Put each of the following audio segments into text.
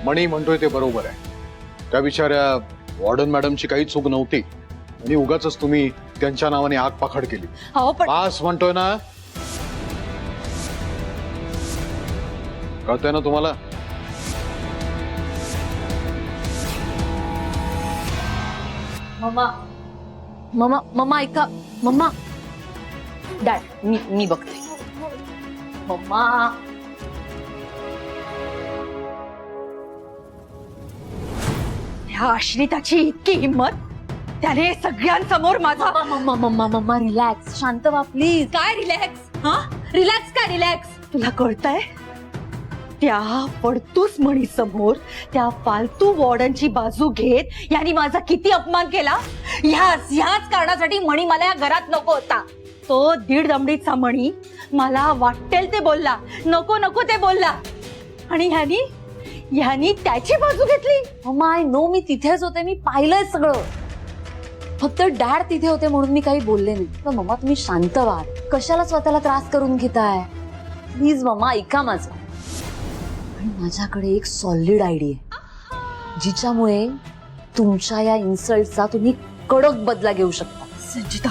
मणी म्हणतोय ते बरोबर आहे. त्या बिचाऱ्या वॉर्डन मॅडमची काही चूक नव्हती आणि उगाच तुम्ही त्यांच्या नावाने आग पाखड केली. हो पण पास म्हणतोय ना, कळतंय ना तुम्हाला? मम्मा मम्मा मम्मा ऐका. मम्मा डॅड मी बघते. मम्मा ह्या आश्रिताची इतकी हिम्मत, त्याने सगळ्यांसमोर माझा. मम्मा मम्मा मम्मा रिलॅक्स, शांत व्हा प्लीज. काय रिलॅक्स? हा रिलॅक्स काय रिलॅक्स? तुला कळतंय त्या पडतूस मणी समोर त्या फालतू वॉर्डनची बाजू घेत यांनी माझा किती अपमान केला. ह्याच कारणासाठी मणी मला या घरात नको होता. तो दीड दमडीचा मणी मला वाटेल ते बोलला, नको नको ते बोलला, आणि ह्यानी त्याची बाजू घेतली. मम्मा आय नो, मी तिथेच होते, मी पाहिलंय सगळं. फक्त डॅड तिथे होते म्हणून मी काही बोलले नाही. पण मम्मा तुम्ही शांत व्हा, कशाला स्वतःला त्रास करून घेताय? प्लीज मम्मा ऐका माझं. आणि माझ्याकडे एक सॉलिड आयडिया आहे जिच्यामुळे तुमच्या या इन्सल्टचा तुम्ही कडक बदला घेऊ शकता. संजिता,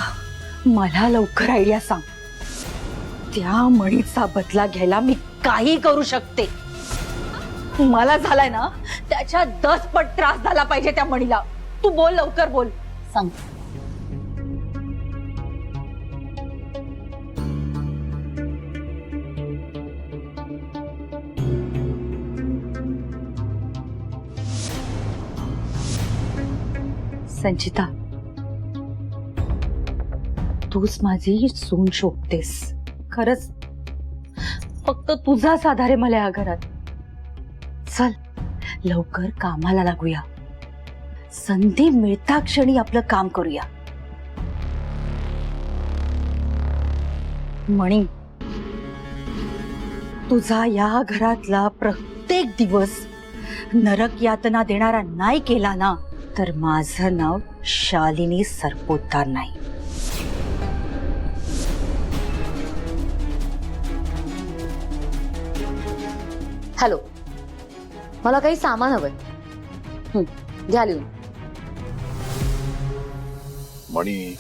मला लवकर आयडिया सांग. त्या मणीचा बदला घ्यायला मी काही करू शकते. मला झालाय ना त्याच्या 10 पट त्रास झाला पाहिजे त्या मणीला. तू बोल, लवकर बोल, सांग. संचिता, तूच माझी सून शोभतेस खरंच. फक्त तुझाच आधार आहे मला या घरात. चल लवकर कामाला लागूया. संधी मिळता क्षणी आपलं काम करूया. मणी, तुझा या घरातला प्रत्येक दिवस नरक यातना देणारा नाही केला ना, तर माझं नाव शालिनी सरपोतदार नाही. हॅलो, मला काही सामान हवंय. घ्या लिहून. मणी,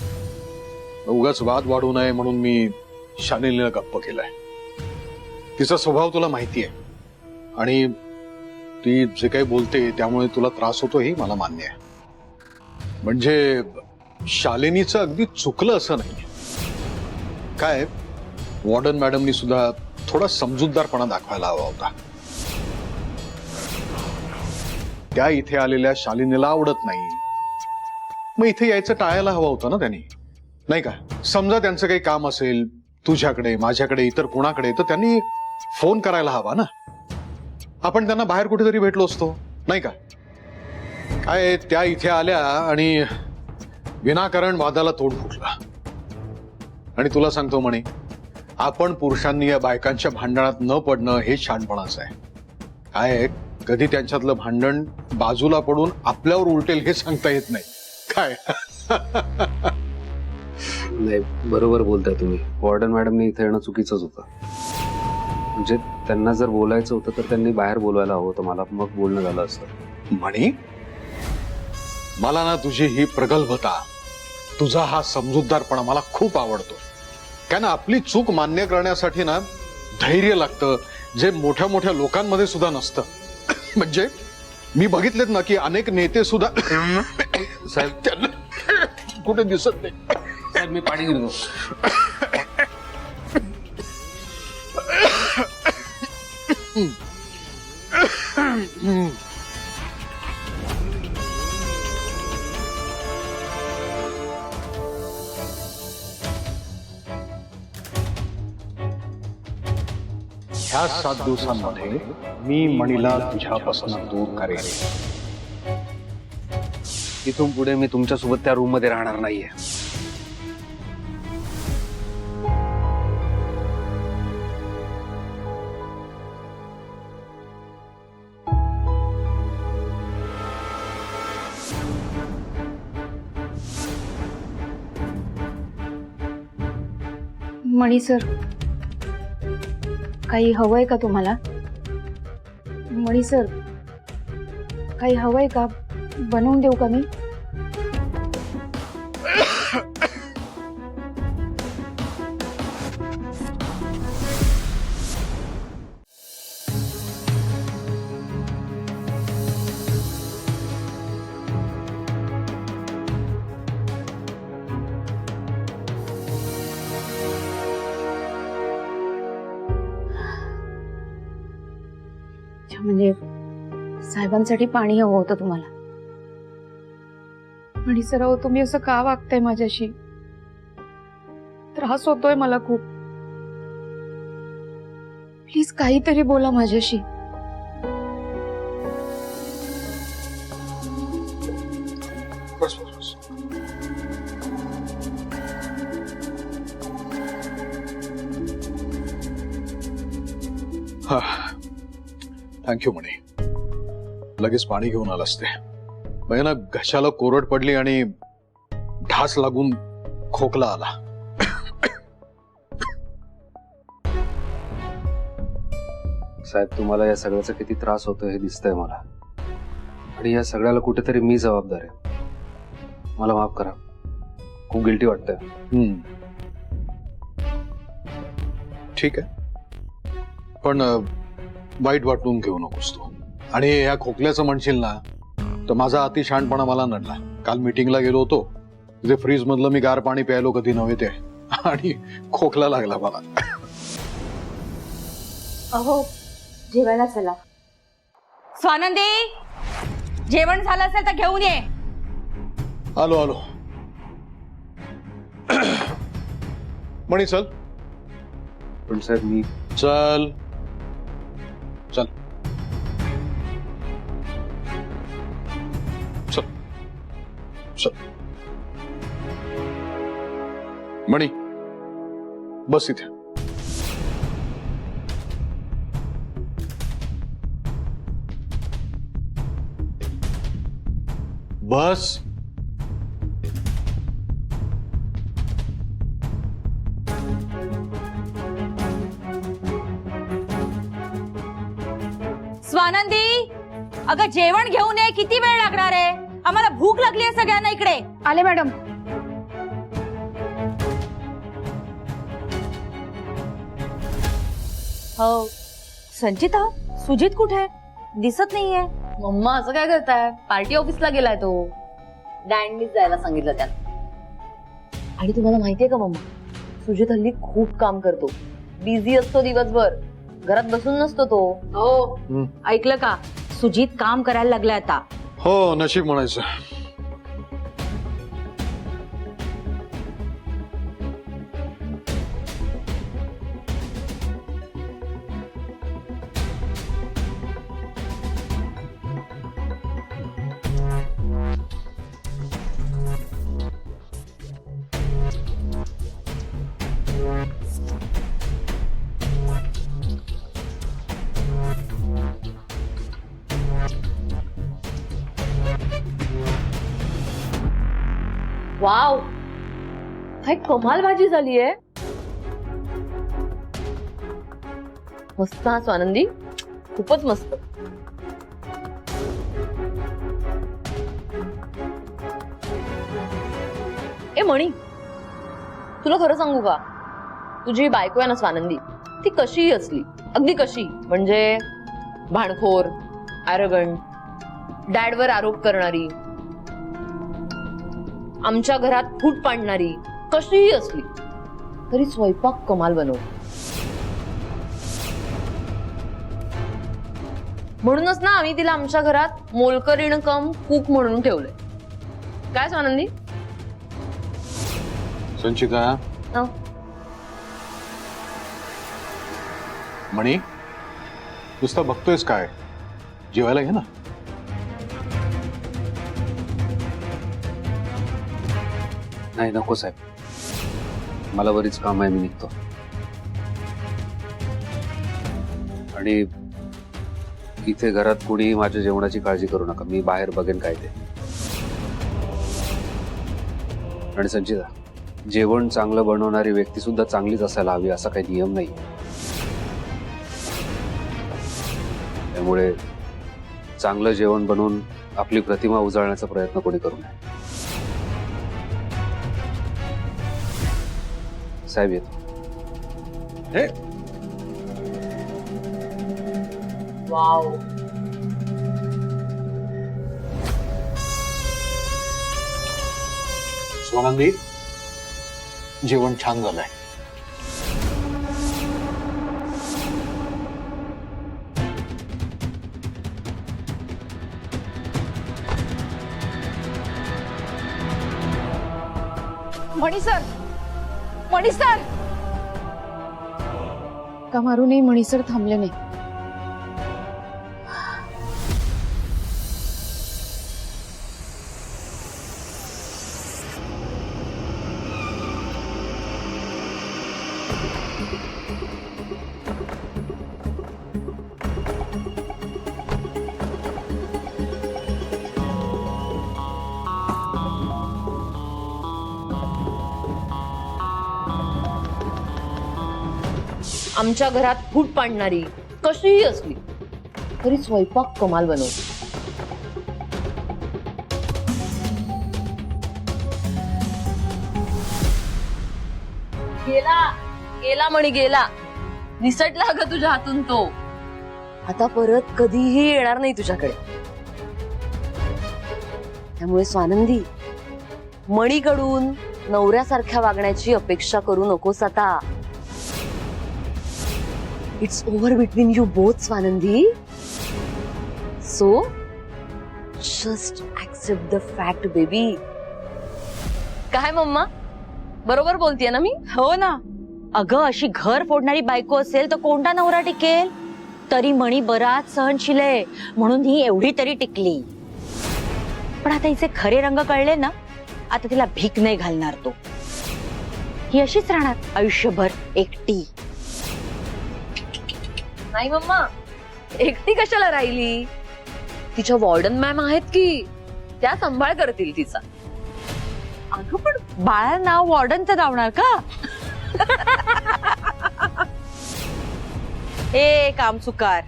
उगाच वाद वाढू नये म्हणून मी शालिनीला गप्प केलाय. तिचा स्वभाव तुला माहिती आहे आणि ती जे काही बोलते त्यामुळे तुला त्रास होतो हे मला मान्य आहे. म्हणजे शालिनीचं अगदी चुकलं असं नाही. काय, वॉर्डन मॅडमनी सुद्धा थोडा समजूतदारपणा दाखवायला हवा होता. त्या इथे आलेल्या शालिनीला आवडत नाही, मग इथे यायचं टाळायला हवं होतं ना त्यांनी, नाही का? समजा त्यांचं काही काम असेल तुझ्याकडे, माझ्याकडे, इतर कुणाकडे, तर त्यांनी फोन करायला हवा ना. आपण त्यांना बाहेर कुठेतरी भेटलो असतो, नाही का? काय, त्या इथे आल्या आणि विनाकारण वादाला तोड फुटला. आणि तुला सांगतो म्हणे, आपण पुरुषांनी या बायकांच्या भांडणात न पडणं हे शहाणपणाचं आहे. काय, कधी त्यांच्यातलं भांडण बाजूला पडून आपल्यावर उलटेल हे सांगता येत नाही. काय नाही, बरोबर बोलताय तुम्ही. वॉर्डन मॅडमने इथे येणं चुकीचंच होतं. म्हणजे त्यांना जर बोलायचं होतं तर त्यांनी बाहेर बोलवायला हवं होतं मला, मग बोलणं झालं असतं. म्हणी, मला ना तुझी ही प्रगल्भता, तुझा हा समजूतदारपणा मला खूप आवडतो. काय ना, आपली चूक मान्य करण्यासाठी ना धैर्य लागतं, जे मोठ्या मोठ्या लोकांमध्ये सुद्धा नसतं. म्हणजे मी बघितलेत ना की अनेक नेते सुद्धा साहेब, त्यांना कुठे दिसत नाही. साहेब मी पाणी घेतो. ह्या 7 दिवसांमध्ये मी मणीला तुझ्यापासून दूर करेन. इथून पुढे मी तुमच्यासोबत त्या रूम मध्ये राहणार नाहीये. मणी सर, काही हवंय का तुम्हाला? मणी सर, काही हवंय का? बनवून देऊ का मी? म्हणजे साहेबांसाठी पाणी हवं होतं तुम्हाला. आणि सर अहो, तुम्ही असं का वागताय माझ्याशी? त्रास होतोय मला खूप. प्लीज काहीतरी बोला माझ्याशी. बस बस बस. थँक्यू म्हणे, लगेच पाणी घेऊन आलास ते. म्हणजे ना घशाला कोरड पडली आणि ढास लागून खोकला आला. साहेब, तुम्हाला या सगळ्याचा किती त्रास होतोय हे दिसतंय मला, आणि या सगळ्याला कुठेतरी मी जबाबदार आहे. मला माफ करा, खूप गिल्टी वाटतंय. ठीक आहे, पण वाईट वाटून घेऊ नकोस तू. आणि या खोकल्याचं म्हणशील ना, तर माझा अतिशहाणपणा मला नडला. काल मीटिंगला गेलो होतो, तिथे फ्रीज मधलं मी गार पाणी प्यायलो कधी नव्हे ते, आणि खोकला लागला मला. अहो, जेवायला चला. स्वानंदी, जेवण झालं असेल तर घेऊन ये. आलो आलो. म्हणी चल. पण साहेब, मी चल चल चल चल. मणी, बस इथे. बस. स्वानंदी, अगं जेवण घेऊन ये. किती वेळ लागणार आहे? आम्हाला भूक लागली आहे सगळ्यांना इकडे. आले मॅडम. हो, संचिता, सुजित कुठे? दिसत नाहीये. मम्मा असं काय करताय? पार्टी ऑफिसला गेलाय तो. डॅडनीच जायला सांगितलं त्याला. आणि तुम्हाला माहितीये का मम्मा, सुजित हल्ली खूप काम करतो, बिझी असतो दिवसभर, घरात बसून नसतो तो. हो, ऐकलं का? सुजित काम करायला लागलाय आता. हो, नशीब म्हणायचं. वाव, काय कमाल भाजी झालीये. मस्त हा स्वानंदी, खूपच मस्त. ए मणी, तुला खरं सांगू का, तुझी बायको आहे ना स्वानंदी, ती कशीही असली, अगदी कशी, म्हणजे भांडखोर, ॲरोगंट, डॅडवर आरोप करणारी, आमच्या घरात फूट पाडणारी, कशीही असली तरी स्वयंपाक कमाल बनव. म्हणूनच ना आम्ही तिला आमच्या घरात मोलकरीण कम कुक म्हणून ठेवलंय. काय स्वानंदी? संचिता, मणी, नुसतं बघतोयस काय? जेवायला घे ना. नाही, नको साहेब, मला बरीच काम आहे, मी निघतो. आणि इथे घरात कोणी माझ्या जेवणाची काळजी करू नका, मी बाहेर बघेन काय ते. आणि संचिता, जेवण चांगलं बनवणारी व्यक्ती सुद्धा चांगलीच असायला हवी असा काही नियम नाही. त्यामुळे चांगलं जेवण बनवून आपली प्रतिमा उजळण्याचा प्रयत्न कोणी करू नये. साहेब येतो. वाव. स्वानंदी, जेवण छान झालंय. मणी सर, मणी सर. का मारूनही मणी सर थांबले नाही. आमच्या घरात फूट पाडणारी कशीही असली तरी स्वयंपाक कमाल बनवते. गेला गेला म्हणी गेला. निसटला अगं तुझ्या हातून तो. आता परत कधीही येणार नाही तुझ्याकडे. त्यामुळे स्वानंदी, मणीकडून नवऱ्यासारख्या वागण्याची अपेक्षा करू नकोस आता. It's over between you both Swanandi. So just accept the fact baby. काय मम्मा, बरोबर बोलतीये ना मी? हो ना. अगं अशी घर फोडणारी बायको असेल तर कोणता नवरा टिकेल? तरी मणी बराच सहनशील आहे म्हणून ही एवढी तरी टिकली. पण आता हिचे खरे रंग कळले ना, आता तिला भीक नाही घालणार तो. ही अशीच राहणार आयुष्यभर एकटी. नाही मम्मा, एकटी कशाला राहिली? तिच्या वॉर्डन मॅम आहेत की, त्या सांभाळ करतील तिचा. अगं पण बाळा नाव वॉर्डनचं लावणार का? ए कामचुकार,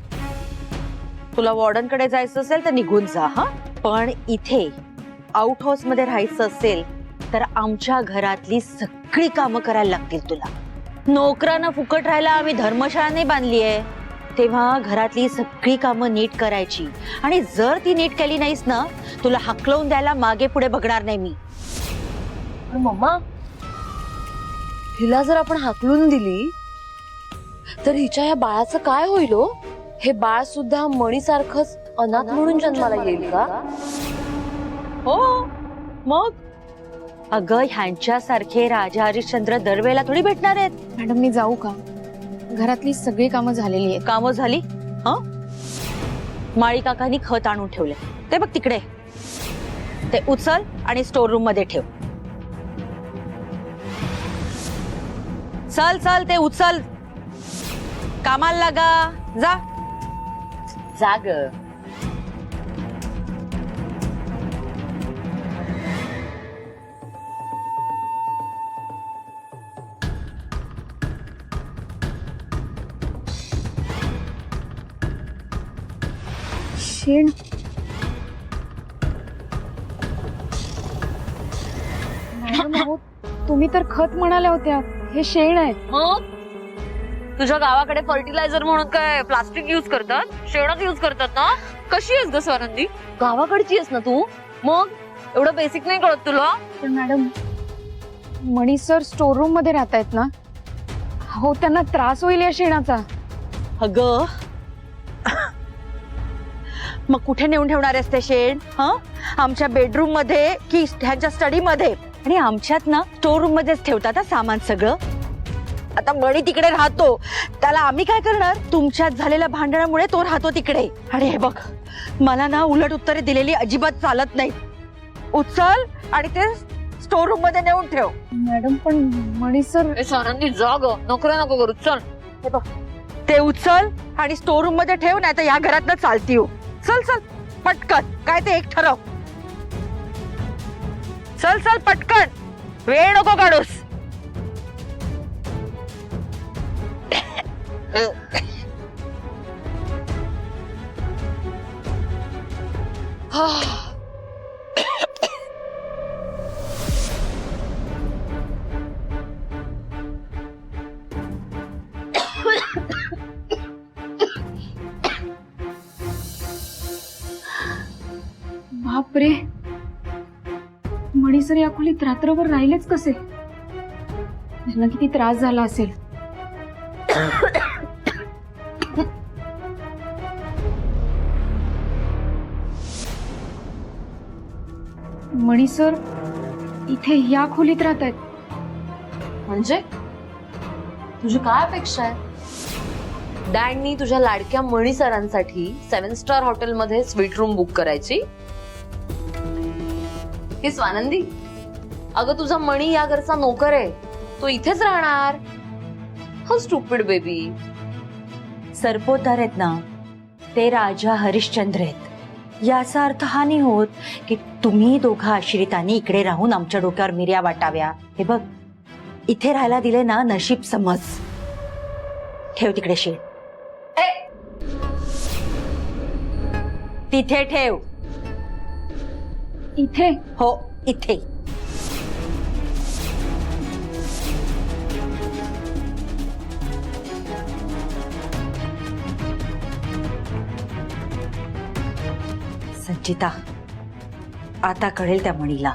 तुला वॉर्डन कडे जायचं असेल तर निघून जा हा. पण इथे आउट हाऊस मध्ये राहायचं असेल तर आमच्या घरातली सगळी कामं करायला लागतील तुला. नोकरांना फुकट राहायला आम्ही धर्मशाळा नाही बांधली आहे. तेव्हा घरातली सगळी कामं नीट करायची. आणि जर ती नीट केली नाहीस ना, तुला हकलवून द्यायला मागे पुढे बघणार नाही मी. पण मम्मा, हिला जर आपण हाकलून दिली तर हिच्या या बाळाचं काय होईल हो? हे बाळ सुद्धा मणीसारखंच अनाथ म्हणून जन्माला येईल का? हो मग. अगं ह्यांच्यासारखे राजा हरिश्चंद्र दरवेळेला थोडी भेटणार आहेत. मॅडम मी जाऊ का? घरातली सगळी कामं झालेली आहेत. कामं झाली? हं? माळी काकांनी खत आणून ठेवले ते बघ तिकडे. ते उचल आणि स्टोर रूम मध्ये ठेव. चल चल ते उचल. कामाला लागा जा. जाग. शेण. मॅडम अहो, तुम्ही तर खत म्हणाल्या होत्या, हे शेण आहे. मग तुझ्या गावाकडे फर्टिलायझर म्हणून काय प्लास्टिक युज करतात? शेणच युज करतात ना? कशी आहेस ग स्वानंदी? गावाकडची आहेस ना तू? मग एवढं बेसिक नाही कळत तुला? पण मॅडम, मणी सर स्टोर रूम मध्ये राहतायत ना, हो त्यांना त्रास होईल या शेणाचा. अगं मग कुठे नेऊन ठेवणार आहेस ते शेण? हं? आमच्या बेडरूम मध्ये की ह्यांच्या स्टडी मध्ये? आणि आमच्यात ना स्टोर रूम मध्येच ठेवतात हा सामान सगळं. आता मणी तिकडे राहतो, त्याला आम्ही काय करणार? तुमच्यात झालेल्या भांडणामुळे तो राहतो तिकडे. आणि हे बघ, मला ना उलट उत्तरे दिलेली अजिबात चालत नाही. उचल आणि ते स्टोर रूम मध्ये नेऊन ठेव. मॅडम पण मणी सर. स्वानंदी जाग, नोकऱ्या नको करू. चल हे बघ, ते उचल आणि स्टोर रूम मध्ये ठेव, नाही तर या घरात चालती हो. चल चल पटकन. काय ते एक ठरव. चल चल पटकन, वेळ नको काढूस. बापरे, मणी सर या खोलीत रात्रभर राहिलेच कसे? त्यांना किती त्रास झाला असेल. मणी सर इथे या खोलीत राहत आहेत. म्हणजे तुझी काय अपेक्षा आहे? डॅडनी तुझ्या लाडक्या मणी सरांसाठी 7 स्टार हॉटेलमध्ये स्वीट रूम बुक करायची ही स्वानंदी? अगं तुझा मणी या घरचा नोकर आहे, तो इथेच राहणार. How stupid baby. सरपोतदार आहेत ना, ते राजा हरिश्चंद्र आहेत. याचा अर्थ हा नाही होत की तुम्ही दोघा आश्रितांनी इकडे राहून आमच्या डोक्यावर मिऱ्या वाटाव्या. हे बघ, इथे राहायला दिले ना नशीब समज. ठेव तिकडे शेड. तिथे ठेव. इथे? हो, इथे. संचिता, आता कळेल त्या मणीला,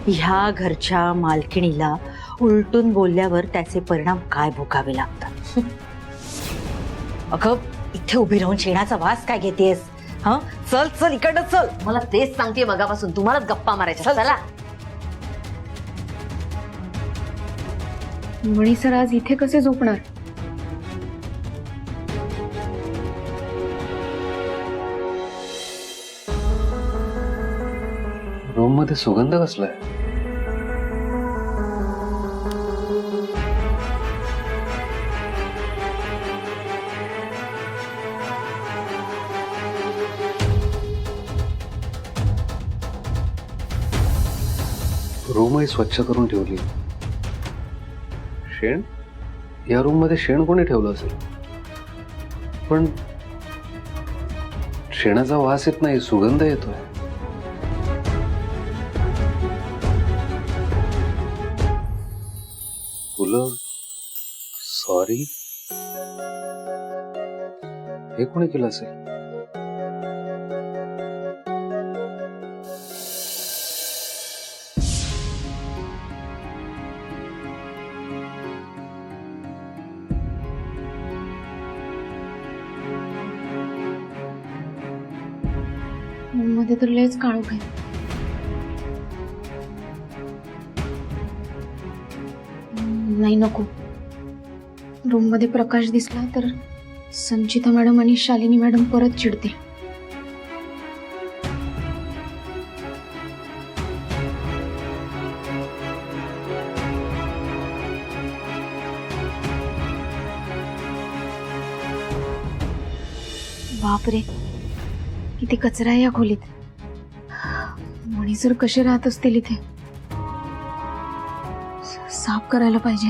ह्या घरच्या मालकिणीला उलटून बोलल्यावर त्याचे परिणाम काय भोगावे लागतात. अगं, इथे उभी राहून शेणाचा वास काय घेतेस? हा, चल चल इकडं चल. मला तेच सांगते मगापासून, तुम्हालाच गप्पा मारायच्या. चला. मणी सर आज इथे कसे झोपणार? रूम मध्ये सुगंध कसलाय? रूमही स्वच्छ करून ठेवली. शेण? या रूम मध्ये शेण कोणी ठेवलं असेल? पण शेणाचा वास येत नाही, सुगंध येतोय. फुलं, सॉरी, हे कोणी केलं असेल? मध्ये तर लयच काळोख आहे. नाही, नको. रूम मध्ये प्रकाश दिसला तर संचिता मॅडम आणि शालिनी मॅडम परत चिडते. बापरे, किती कचरा आहे या खोलीत. मणी सर कसे राहत असतील इथे? साफ करायला पाहिजे.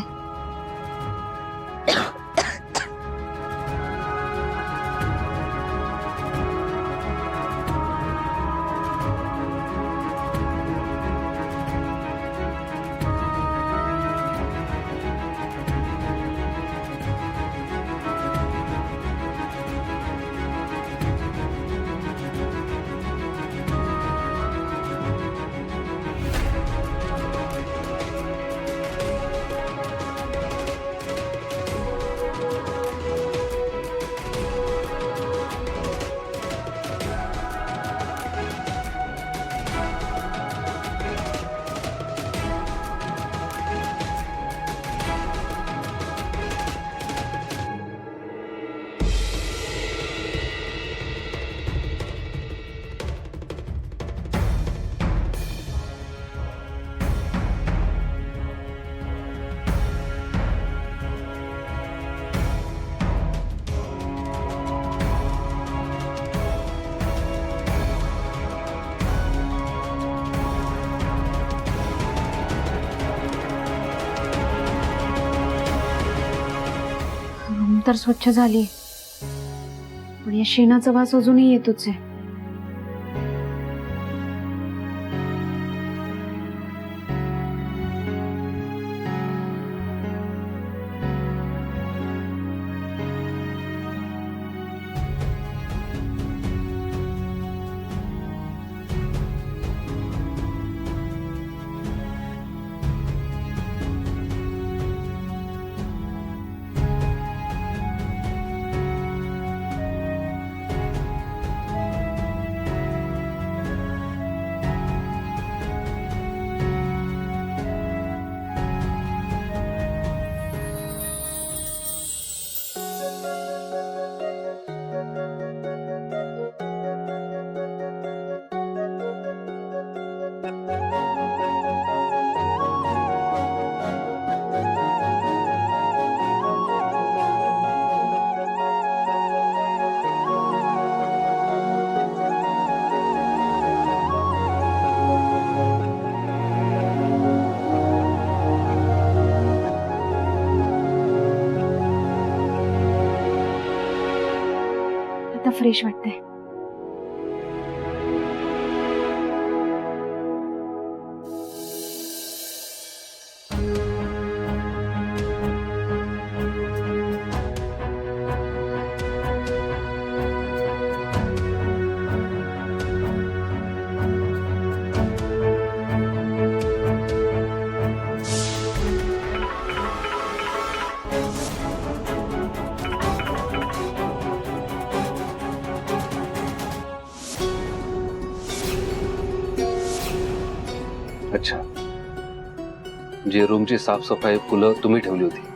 तर स्वच्छ झाली, पण या शेणाचा वास अजूनही येतोच आहे. आता फ्रेश वाटतंय. अच्छा, जी रूमची साफसफाई फुलं तुम्ही ठेवली होती